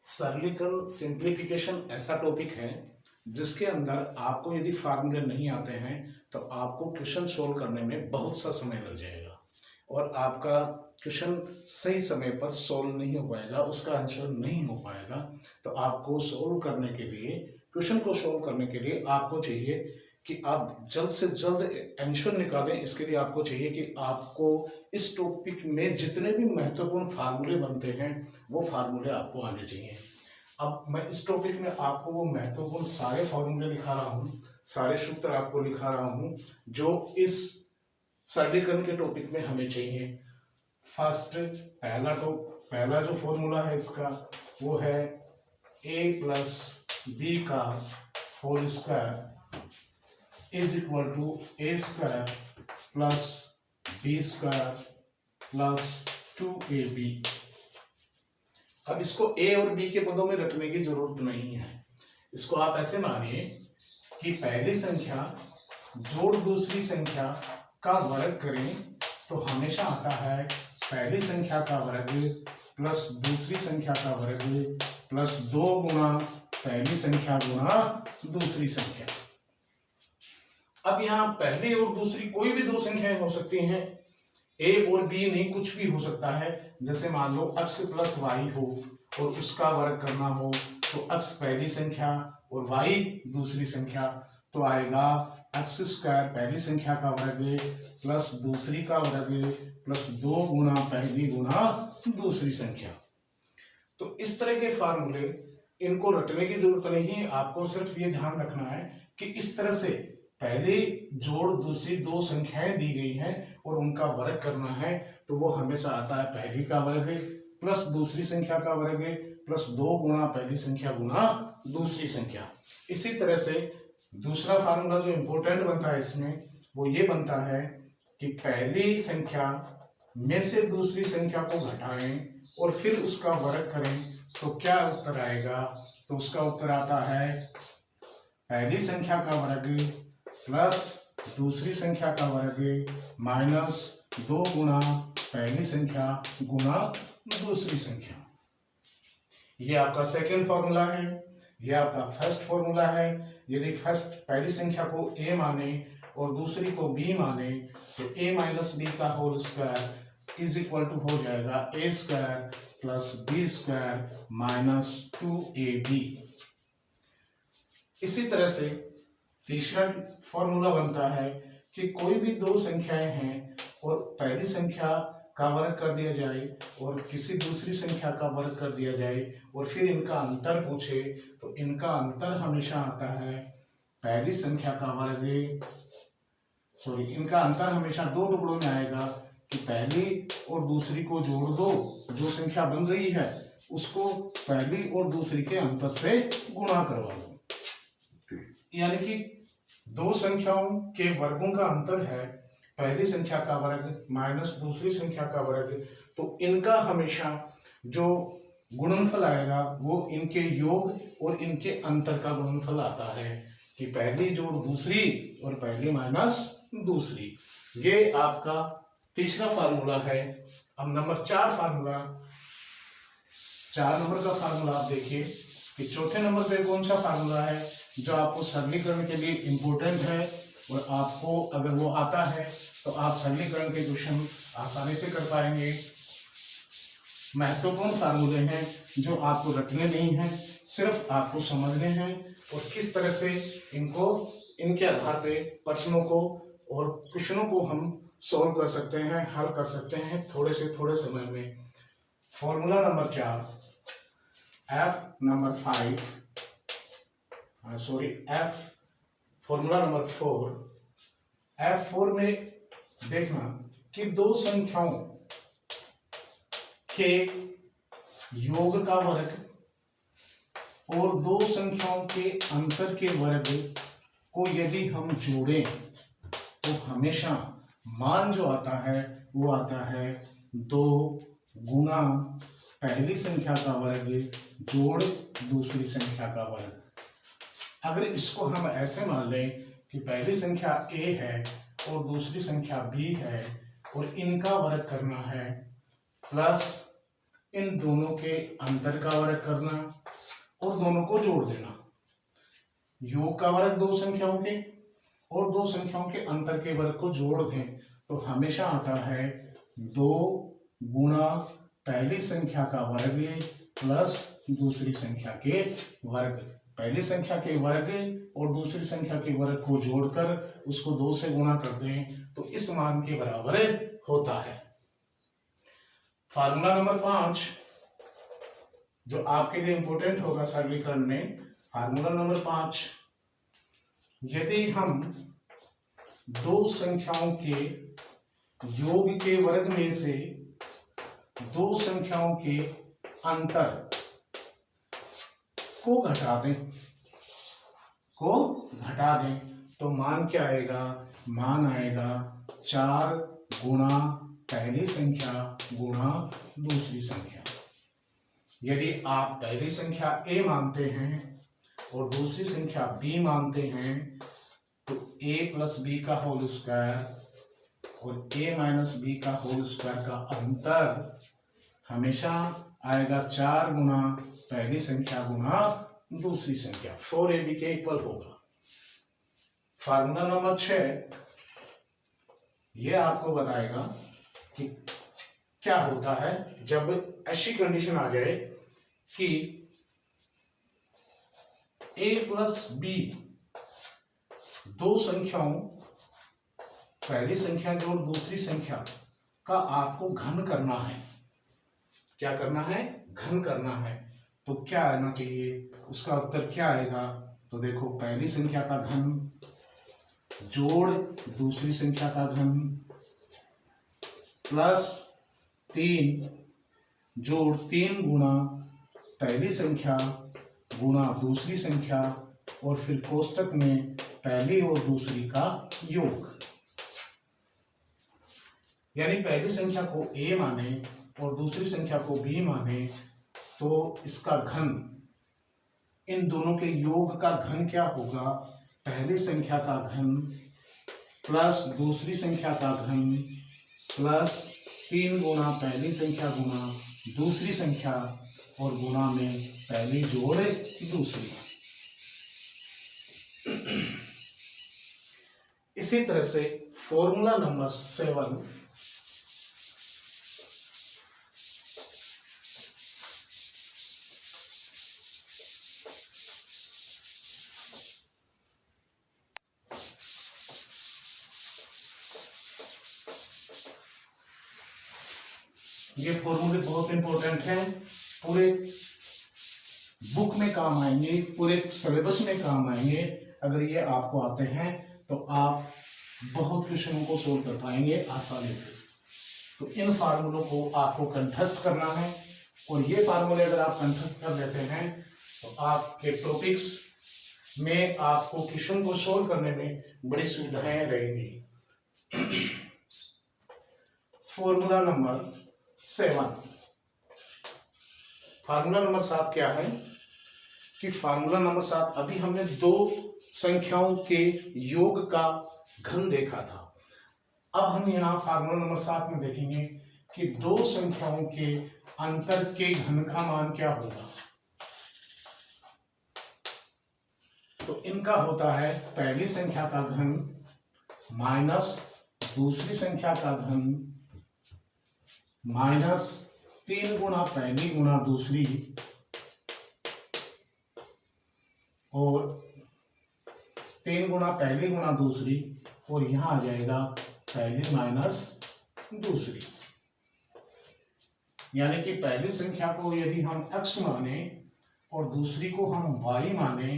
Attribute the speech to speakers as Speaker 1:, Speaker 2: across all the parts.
Speaker 1: सरलीकरण सिंप्लीफिकेशन ऐसा टॉपिक है जिसके अंदर आपको यदि फार्मूले नहीं आते हैं तो आपको क्वेश्चन सोल्व करने में बहुत सा समय लग जाएगा और आपका क्वेश्चन सही समय पर सोल्व नहीं हो पाएगा, उसका आंसर नहीं हो पाएगा। तो आपको सोल्व करने के लिए, क्वेश्चन को सोल्व करने के लिए आपको चाहिए कि आप जल्द से जल्द आंसर निकालें। इसके लिए आपको चाहिए कि आपको इस टॉपिक में जितने भी महत्वपूर्ण फार्मूले बनते हैं वो फार्मूले आपको आने चाहिए। अब मैं इस टॉपिक में आपको वो महत्वपूर्ण सारे फार्मूले लिखा रहा हूँ, सारे सूत्र आपको लिखा रहा हूँ जो इस सरलीकरण के टॉपिक में हमें चाहिए। फर्स्ट पहला जो फॉर्मूला है इसका वो है a प्लस बी का whole square is equal to a square plus b square plus 2ab। अब इसको a और b के पदों में रखने की जरूरत नहीं है। इसको आप ऐसे मानिए कि पहली संख्या जोड़ दूसरी संख्या का वर्ग करें तो हमेशा आता है पहली संख्या का वर्ग प्लस दूसरी संख्या का वर्ग प्लस 2 गुना पहली संख्या गुना दूसरी संख्या। अब यहाँ पहली और दूसरी कोई भी दो संख्याएं हो सकती हैं, a और b नहीं, कुछ भी हो सकता है। जैसे मान लो x प्लस वाई हो और उसका वर्ग करना हो तो x पहली संख्या और y दूसरी संख्या, तो आएगा एक्स स्क्वायर पहली संख्या का वर्ग प्लस दूसरी का वर्ग प्लस 2 गुना पहली गुना दूसरी संख्या। तो इस तरह के फार्मूले इनको रटने की जरूरत नहीं है, आपको सिर्फ ये ध्यान रखना है कि इस तरह से पहली जोड़ दूसरी दो संख्याएं दी गई हैं और उनका वर्ग करना है तो वो हमेशा आता है पहली का वर्ग प्लस दूसरी संख्या का वर्ग प्लस 2 गुना पहली संख्या गुना दूसरी संख्या। इसी तरह से दूसरा फार्मूला जो इंपॉर्टेंट बनता है इसमें वो ये बनता है कि पहली संख्या में से दूसरी संख्या को घटाएं और फिर उसका वर्ग करें तो क्या उत्तर आएगा। तो उसका उत्तर आता है पहली संख्या का वर्ग प्लस दूसरी संख्या का वर्ग माइनस 2 गुना पहली संख्या गुना दूसरी संख्या। ये आपका सेकेंड फॉर्मूला है, ये आपका फर्स्ट फॉर्मूला है। यदि फर्स्ट पहली संख्या को a माने और दूसरी को b माने तो a माइनस बी का whole square is equal to हो जाएगा a square plus b square minus 2ab। इसी तरह से तीसरा फॉर्मूला बनता है कि कोई भी दो संख्याएं हैं और पहली संख्या का वर्ग कर दिया जाए और किसी दूसरी संख्या का वर्ग कर दिया जाए और फिर इनका अंतर पूछे तो इनका अंतर हमेशा आता है पहली संख्या का वर्ग इनका अंतर हमेशा दो टुकड़ों में आएगा कि पहली और दूसरी को जोड़ दो, जो संख्या बन रही है उसको पहली और दूसरी के अंतर से गुणा करवा दो। यानी कि दो संख्याओं के वर्गों का अंतर है पहली संख्या का वर्ग माइनस दूसरी संख्या का वर्ग, तो इनका हमेशा जो गुणनफल आएगा वो इनके योग और इनके अंतर का गुणनफल आता है कि पहली जोड़ दूसरी और पहली माइनस दूसरी। ये आपका तीसरा फार्मूला है। अब नंबर 4 फार्मूला, 4 नंबर का फार्मूला आप देखिए कि चौथे नंबर पे कौन सा फार्मूला है जो आपको सरलीकरण के लिए इंपॉर्टेंट है और आपको अगर वो आता है तो आप सरलीकरण के क्वेश्चन आसानी से कर पाएंगे। महत्वपूर्ण फार्मूले हैं जो आपको रटने नहीं हैं, सिर्फ आपको समझने हैं और किस तरह से इनको इनके आधार पे प्रश्नों को और क्वेश्चनों को हम सॉल्व कर सकते हैं, हल कर सकते हैं थोड़े से थोड़े समय में। Formula number 4 formula number 4 F4 में देखना कि दो संख्याओं के योग का वर्ग और दो संख्याओं के अंतर के वर्ग को यदि हम जोड़ें तो हमेशा मान जो आता है वो आता है 2 गुना पहली संख्या का वर्ग जोड़ दूसरी संख्या का वर्ग। अगर इसको हम ऐसे मान लें कि पहली संख्या a है और दूसरी संख्या b है और इनका वर्ग करना है प्लस इन दोनों के अंतर का वर्ग करना और दोनों को जोड़ देना। योग का वर्ग दो संख्याओं के और दो संख्याओं के अंतर के वर्ग को जोड़ दें तो हमेशा आता है 2 गुणा पहली संख्या का वर्ग प्लस दूसरी संख्या के वर्ग। पहली संख्या के वर्ग और दूसरी संख्या के वर्ग को जोड़कर उसको 2 से गुणा कर दें तो इस मान के बराबर होता है। फार्मूला नंबर 5 जो आपके लिए इंपॉर्टेंट होगा सरलीकरण में, फार्मूला नंबर 5, यदि हम दो संख्याओं के योग के वर्ग में से दो संख्याओं के अंतर को घटा दें तो मान क्या आएगा? मान आएगा 4 गुणा पहली संख्या गुणा दूसरी संख्या। यदि आप पहली संख्या a मानते हैं और दूसरी संख्या b मानते हैं तो a प्लस बी का होल स्क्वायर और a माइनस बी का होल स्क्वायर का अंतर हमेशा आएगा 4 गुणा पहली संख्या गुणा दूसरी संख्या, 4ab के इक्वल होगा। फार्मूला नंबर 6 ये आपको बताएगा कि क्या होता है जब ऐसी कंडीशन आ जाए कि a प्लस बी दो संख्याओं पहली संख्या जोड़ दूसरी संख्या का आपको घन करना है। क्या करना है? घन करना है। तो क्या आना चाहिए? उसका उत्तर क्या आएगा? तो देखो, पहली संख्या का घन जोड़ दूसरी संख्या का घन प्लस 3 जोड़ 3 गुणा पहली संख्या गुणा दूसरी संख्या और फिर कोष्टक में पहली और दूसरी का योग। यानी पहली संख्या को a माने और दूसरी संख्या को b माने तो इसका घन, इन दोनों के योग का घन क्या होगा? पहली संख्या का घन प्लस दूसरी संख्या का घन प्लस 3 गुणा पहली संख्या गुणा दूसरी संख्या और गुणा में पहली जोड़ दूसरी। इसी तरह से फॉर्मूला नंबर 7 ये फॉर्मूले बहुत इंपॉर्टेंट हैं, पूरे बुक में काम आएंगे, पूरे सिलेबस में काम आएंगे। अगर ये आपको आते हैं तो आप बहुत क्वेश्चनों को सोल्व कर पाएंगे आसानी से। तो इन फार्मूलों को आपको कंठस्थ करना है और ये फार्मूले अगर आप कंठस्थ कर लेते हैं तो आपके टॉपिक्स में आपको क्वेश्चन को सोल्व करने में बड़ी सुविधाएं रहेंगी। फॉर्मूला नंबर 7, फार्मूला नंबर 7 क्या है कि फार्मूला नंबर 7 अभी हमने दो संख्याओं के योग का घन देखा था। अब हम यहाँ फार्मूला नंबर 7 में देखेंगे कि दो संख्याओं के अंतर के घन का मान क्या होगा। तो इनका होता है पहली संख्या का घन माइनस दूसरी संख्या का घन माइनस 3 गुणा पहली गुणा दूसरी और 3 गुणा पहली गुणा दूसरी और यहां आ जाएगा पहली माइनस दूसरी। यानी कि पहली संख्या को यदि हम x माने और दूसरी को हम y माने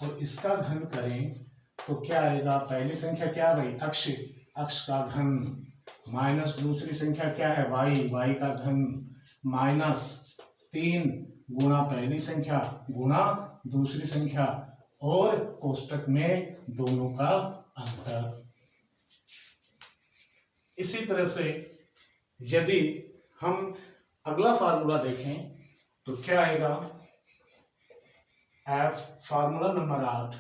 Speaker 1: और इसका घन करें तो क्या आएगा? पहली संख्या क्या भाई? x का घन माइनस दूसरी संख्या क्या है? y का घन माइनस 3 गुणा पहली संख्या गुणा दूसरी संख्या और कोष्टक में दोनों का अंतर। इसी तरह से यदि हम अगला फार्मूला देखें तो क्या आएगा? फार्मूला नंबर 8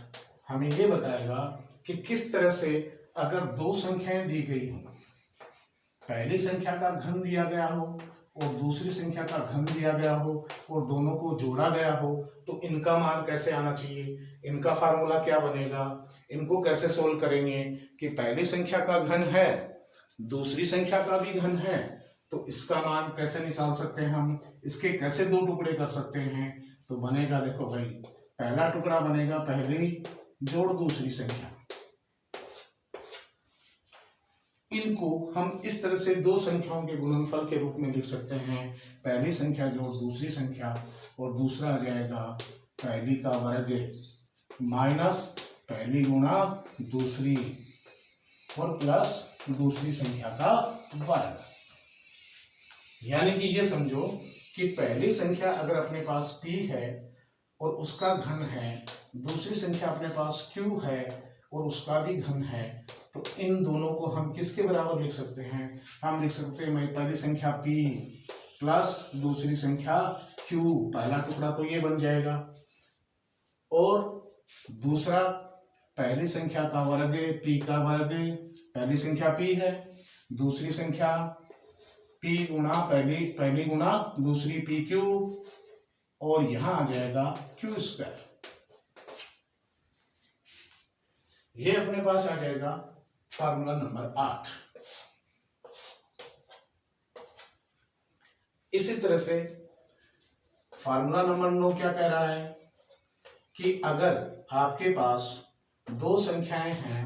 Speaker 1: हमें ये बताएगा कि किस तरह से अगर दो संख्याएं दी गई हों, पहली संख्या का घन दिया गया हो और दूसरी संख्या का घन दिया गया हो और दोनों को जोड़ा गया हो, तो इनका मान कैसे आना चाहिए, इनका फार्मूला क्या बनेगा, इनको कैसे सोल्व करेंगे कि पहली संख्या का घन है, दूसरी संख्या का भी घन है, तो इसका मान कैसे निकाल सकते हैं हम, इसके कैसे दो टुकड़े कर सकते हैं। तो बनेगा, देखो भाई, पहला टुकड़ा बनेगा पहली जोड़ दूसरी संख्या। इनको हम इस तरह से दो संख्याओं के गुणनफल के रूप में लिख सकते हैं, पहली संख्या जोड़ दूसरी संख्या, और दूसरा आ जाएगा पहली का वर्ग माइनस पहली गुणा दूसरी और प्लस दूसरी संख्या का वर्ग। यानी कि ये समझो कि पहली संख्या अगर अपने पास p है और उसका घन है, दूसरी संख्या अपने पास q है और उसका भी घन है, तो इन दोनों को हम किसके बराबर लिख सकते हैं, हम लिख सकते हैं पहली संख्या p प्लस दूसरी संख्या q, पहला टुकड़ा तो ये बन जाएगा, और दूसरा पहली संख्या का वर्ग p का वर्ग, पहली संख्या p है, दूसरी संख्या p गुणा पहली गुणा दूसरी pq, और यहां आ जाएगा q स्क्वायर। ये अपने पास आ जाएगा फार्मूला नंबर 8। इसी तरह से फार्मूला नंबर 9 क्या कह रहा है कि अगर आपके पास दो संख्याएं हैं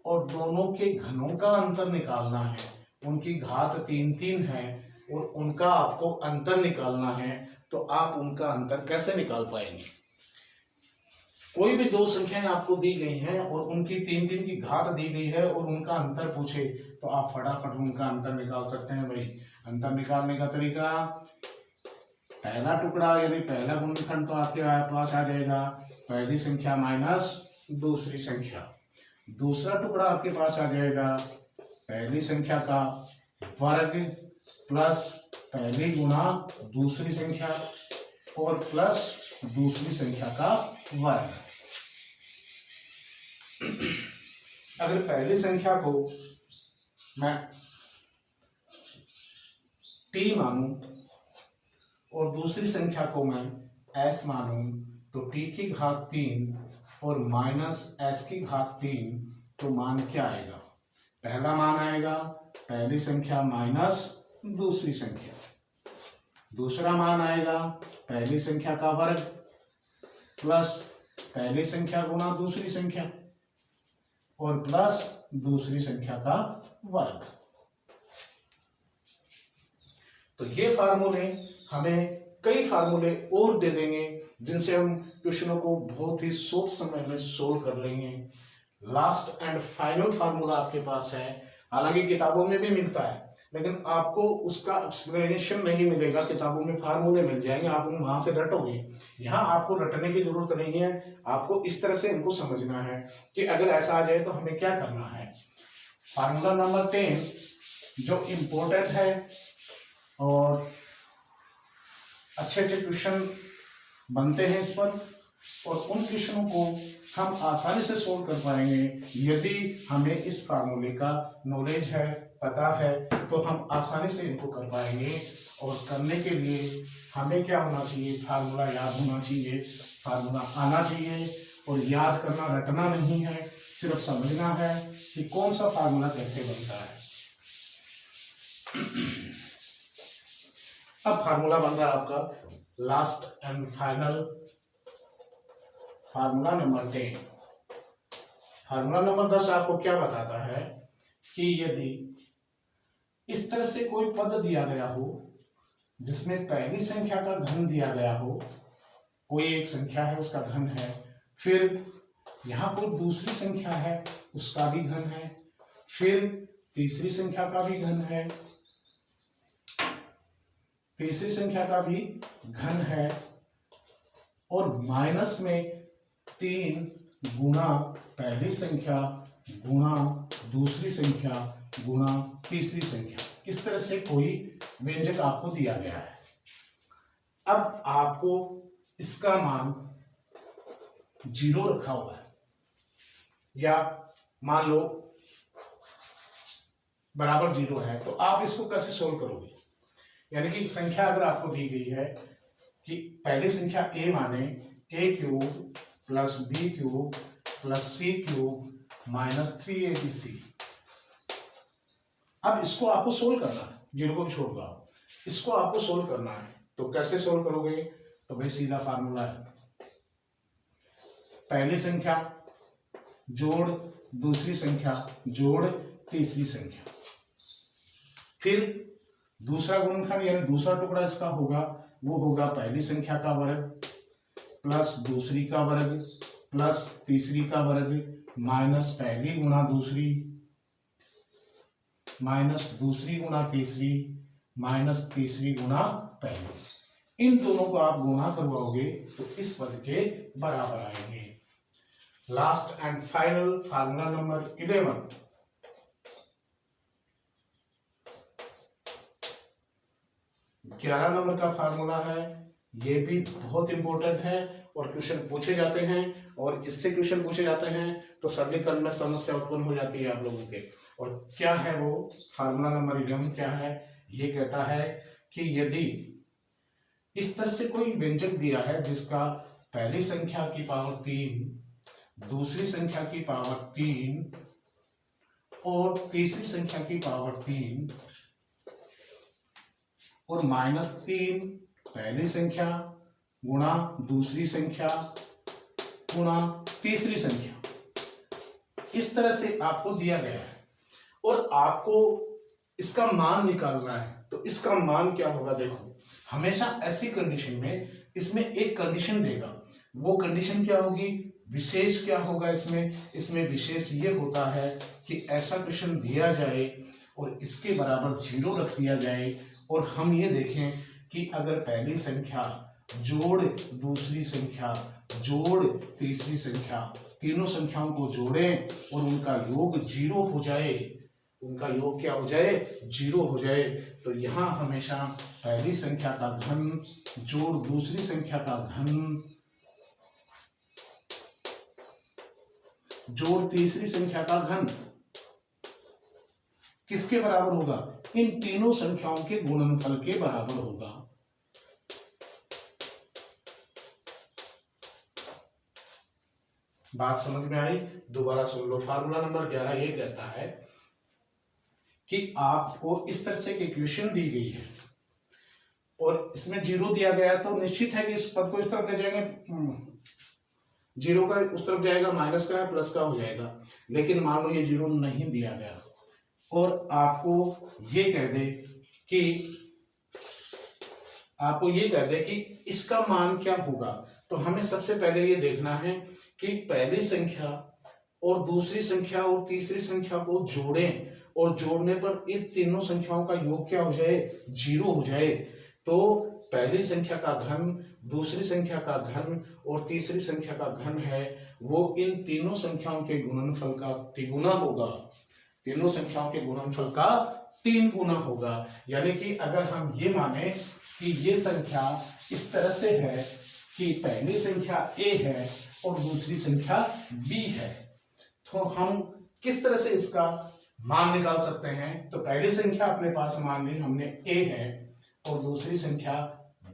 Speaker 1: और दोनों के घनों का अंतर निकालना है, उनकी घात 3 है और उनका आपको अंतर निकालना है, तो आप उनका अंतर कैसे निकाल पाएंगे। कोई भी दो संख्याएं आपको दी गई हैं और उनकी 3 की घात दी गई है और उनका अंतर पूछे, तो आप फटाफट उनका अंतर निकाल सकते हैं। भाई, अंतर निकालने का तरीका, पहला टुकड़ा यानी पहला गुणनखंड तो आपके पास आ जाएगा पहली संख्या माइनस दूसरी संख्या, दूसरा टुकड़ा आपके पास आ जाएगा पहली संख्या का वर्ग प्लस पहली गुणा दूसरी संख्या और प्लस दूसरी संख्या का वर्ग। अगर पहली संख्या को मैं t मानूं और दूसरी संख्या को मैं s मानूं, तो t की घात 3 और माइनस s की घात 3, तो मान क्या आएगा, पहला मान आएगा पहली संख्या माइनस दूसरी संख्या, दूसरा मान आएगा पहली संख्या का वर्ग प्लस पहली संख्या गुणा दूसरी संख्या और प्लस दूसरी संख्या का वर्ग। तो ये फार्मूले हमें कई फार्मूले और दे देंगे जिनसे हम क्वेश्चनों को बहुत ही सोच समय में सोल्व कर लेंगे। लास्ट एंड फाइनल फार्मूला आपके पास है, हालांकि किताबों में भी मिलता है, लेकिन आपको उसका एक्सप्लेनेशन नहीं मिलेगा। किताबों में फार्मूले मिल जाएंगे, आप वहां से रटोगे। यहाँ आपको रटने की जरूरत नहीं है, आपको इस तरह से इनको समझना है कि अगर ऐसा आ जाए तो हमें क्या करना है। फार्मूला नंबर 10 जो इम्पोर्टेंट है और अच्छे क्वेश्चन बनते हैं इस पर, और उन क्वेश्चनों को हम आसानी से सोल्व कर पाएंगे यदि हमें इस फार्मूले का नॉलेज है, पता है, तो हम आसानी से इनको कर पाएंगे। और करने के लिए हमें क्या होना चाहिए, फार्मूला याद होना चाहिए, फार्मूला आना चाहिए, और याद करना रटना नहीं है, सिर्फ समझना है कि कौन सा फार्मूला कैसे बनता है। अब फार्मूला बन रहा है आपका last and final formula number 10। Formula number 10 आपको क्या बताता है कि यदि इस तरह से कोई पद दिया गया हो जिसमें पहली संख्या का घन दिया गया हो, कोई एक संख्या है उसका घन है, फिर यहाँ कोई दूसरी संख्या है उसका भी घन है, फिर तीसरी संख्या का भी घन है, तीसरी संख्या का भी घन है, और माइनस में 3 गुणा पहली संख्या गुणा दूसरी संख्या गुणा तीसरी संख्या, इस तरह से कोई व्यंजक आपको दिया गया है। अब आपको इसका मान 0 रखा हुआ है, या मान लो बराबर 0 है, तो आप इसको कैसे सोल्व करोगे। यानी कि संख्या अगर आपको दी गई है कि पहली संख्या a माने a cube plus b cube plus c cube minus 3abc। अब इसको आपको सोल्व करना है, जीरो को भी छोड़ दो आप, इसको आपको सोल्व करना है। तो कैसे सोल्व करोगे? तो भाई सीधा फार्मूला है, पहली संख्या जोड़ दूसरी संख्या जोड़ तीसरी संख्या, फिर दूसरा गुणनखंड यानी दूसरा टुकड़ा इसका होगा, वो होगा पहली संख्या का वर्ग प्लस दूसरी का वर्ग प्लस तीसरी का वर्ग माइनस पहली गुणा दूसरी माइनस दूसरी गुणा तीसरी माइनस तीसरी गुणा पहली। इन दोनों को आप गुणा करवाओगे तो इस पद के बराबर आएंगे। Last and final formula number 11, ग्यारह नंबर का फार्मूला है। ये भी बहुत इंपॉर्टेंट है और क्वेश्चन पूछे जाते हैं, और इससे क्वेश्चन पूछे जाते हैं तो सरलीकरण में समस्या उत्पन्न हो जाती है आप लोगों के। और क्या है वो फार्मूला नंबर 11 क्या है? ये कहता है कि यदि इस तरह से कोई व्यंजक दिया है जिसका पहली संख्या की पावर 3, दूसरी संख्या की पावर 3 और तीसरी संख्या की पावर 3 और -3 पहली संख्या गुणा दूसरी संख्या गुणा तीसरी संख्या, इस तरह से आपको दिया गया है और आपको इसका मान निकालना है। तो इसका मान क्या होगा? देखो, हमेशा ऐसी कंडीशन में इसमें एक कंडीशन देगा, वो कंडीशन क्या होगी? विशेष क्या होगा इसमें विशेष ये होता है कि ऐसा क्वेश्चन दिया जाए और इसके बराबर 0 रख दिया जाए और हम ये देखें कि अगर पहली संख्या जोड़ दूसरी संख्या जोड़ तीसरी संख्या, तीनों संख्याओं को जोड़ें और उनका योग 0 हो जाए, उनका योग क्या हो जाए? 0 हो जाए। तो यहाँ हमेशा पहली संख्या का घन जोड़ दूसरी संख्या का घन जोड़ तीसरी संख्या का घन किसके बराबर होगा? इन तीनों संख्याओं के गुणनफल के बराबर होगा। बात समझ में आई? दोबारा सुन लो। फार्मूला नंबर 11 ये कहता है कि आपको इस तरह से इक्वेशन दी गई है और इसमें 0 दिया गया, तो निश्चित है कि इस पद को इस तरफ ले जाएंगे, 0 का उस तरफ जाएगा, माइनस का है प्लस का हो जाएगा। लेकिन मान लो ये 0 नहीं दिया गया और आपको ये कह दे कि इसका मान क्या होगा। तो हमें सबसे पहले ये देखना है कि पहली संख्या और दूसरी संख्या और तीसरी संख्या को जोड़ें और जोड़ने पर इन तीनों संख्याओं का योग क्या हो जाए? 0 हो जाए। तो पहली संख्या का घन दूसरी संख्या का घन और तीसरी संख्या का घन है, वो इन तीनों संख्याओं के गुणनफल का तिगुना होगा, तीनों संख्याओं के गुणनफल का 3 गुना होगा। यानी कि अगर हम ये माने कि ये संख्या इस तरह से है कि पहली संख्या a है और दूसरी संख्या b है, तो हम किस तरह से इसका मान निकाल सकते हैं? तो पहली संख्या अपने पास मान ली हमने a है और दूसरी संख्या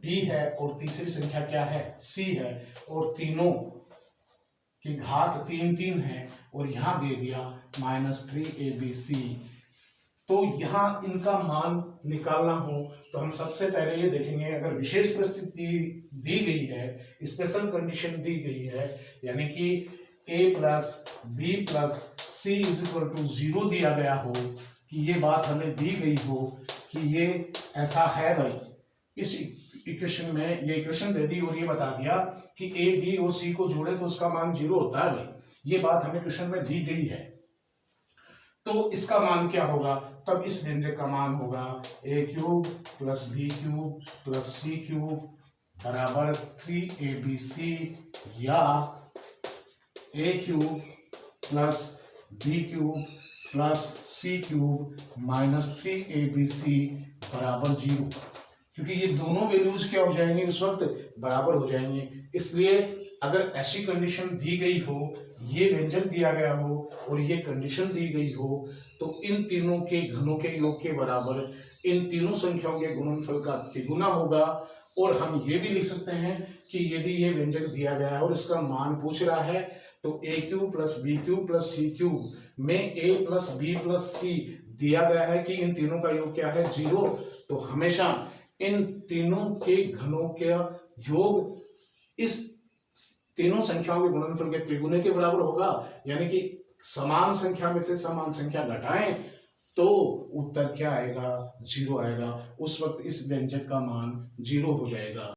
Speaker 1: b है और तीसरी संख्या क्या है? c है और तीनों की घात 3 है और यहां दे दिया -3abc। तो यहाँ इनका मान निकालना हो तो हम सबसे पहले ये देखेंगे, अगर विशेष परिस्थिति दी गई है, स्पेशल कंडीशन दी गई है, यानी कि a plus b plus c is equal to 0 दिया गया हो, कि ये बात हमें दी गई हो कि ये ऐसा है भाई, इस इक्वेशन में ये इक्वेशन दे दी और ये बता दिया कि a b और c को जोड़े तो उसका मान 0 होता है भाई, ये बात हमें क्वेश्चन में दी गई है। तो इसका मान क्या होगा? तब इस व्यंजक का मान होगा a cube plus b cube plus c cube बराबर 3abc, या a cube plus b cube plus c cube -3abc बराबर 0। क्योंकि ये दोनों वैल्यूज क्या हो जाएंगे उस वक्त, बराबर हो जाएंगे। इसलिए अगर ऐसी कंडीशन दी गई हो, ये व्यंजक दिया गया हो और ये कंडीशन दी गई हो, तो इन तीनों के घनों के योग के बराबर इन तीनों संख्याओं के गुणनफल का तिगुना होगा। और हम ये भी लिख सकते हैं कि यदि ये व्यंजक दिया गया है और इसका मान पूछ रहा है, तो a cube plus b cube plus c cube में a plus b plus c दिया गया है कि इन तीनों का योग क्या है, 0। तो हमेशा इन तीनों के घनों का योग इस तीनों संख्याओं के गुणनफल के त्रिगुणे के बराबर होगा। यानी कि समान संख्या में से समान संख्या घटाएं तो उत्तर क्या आएगा, 0 आएगा। उस वक्त इस व्यंजक का मान 0 हो जाएगा।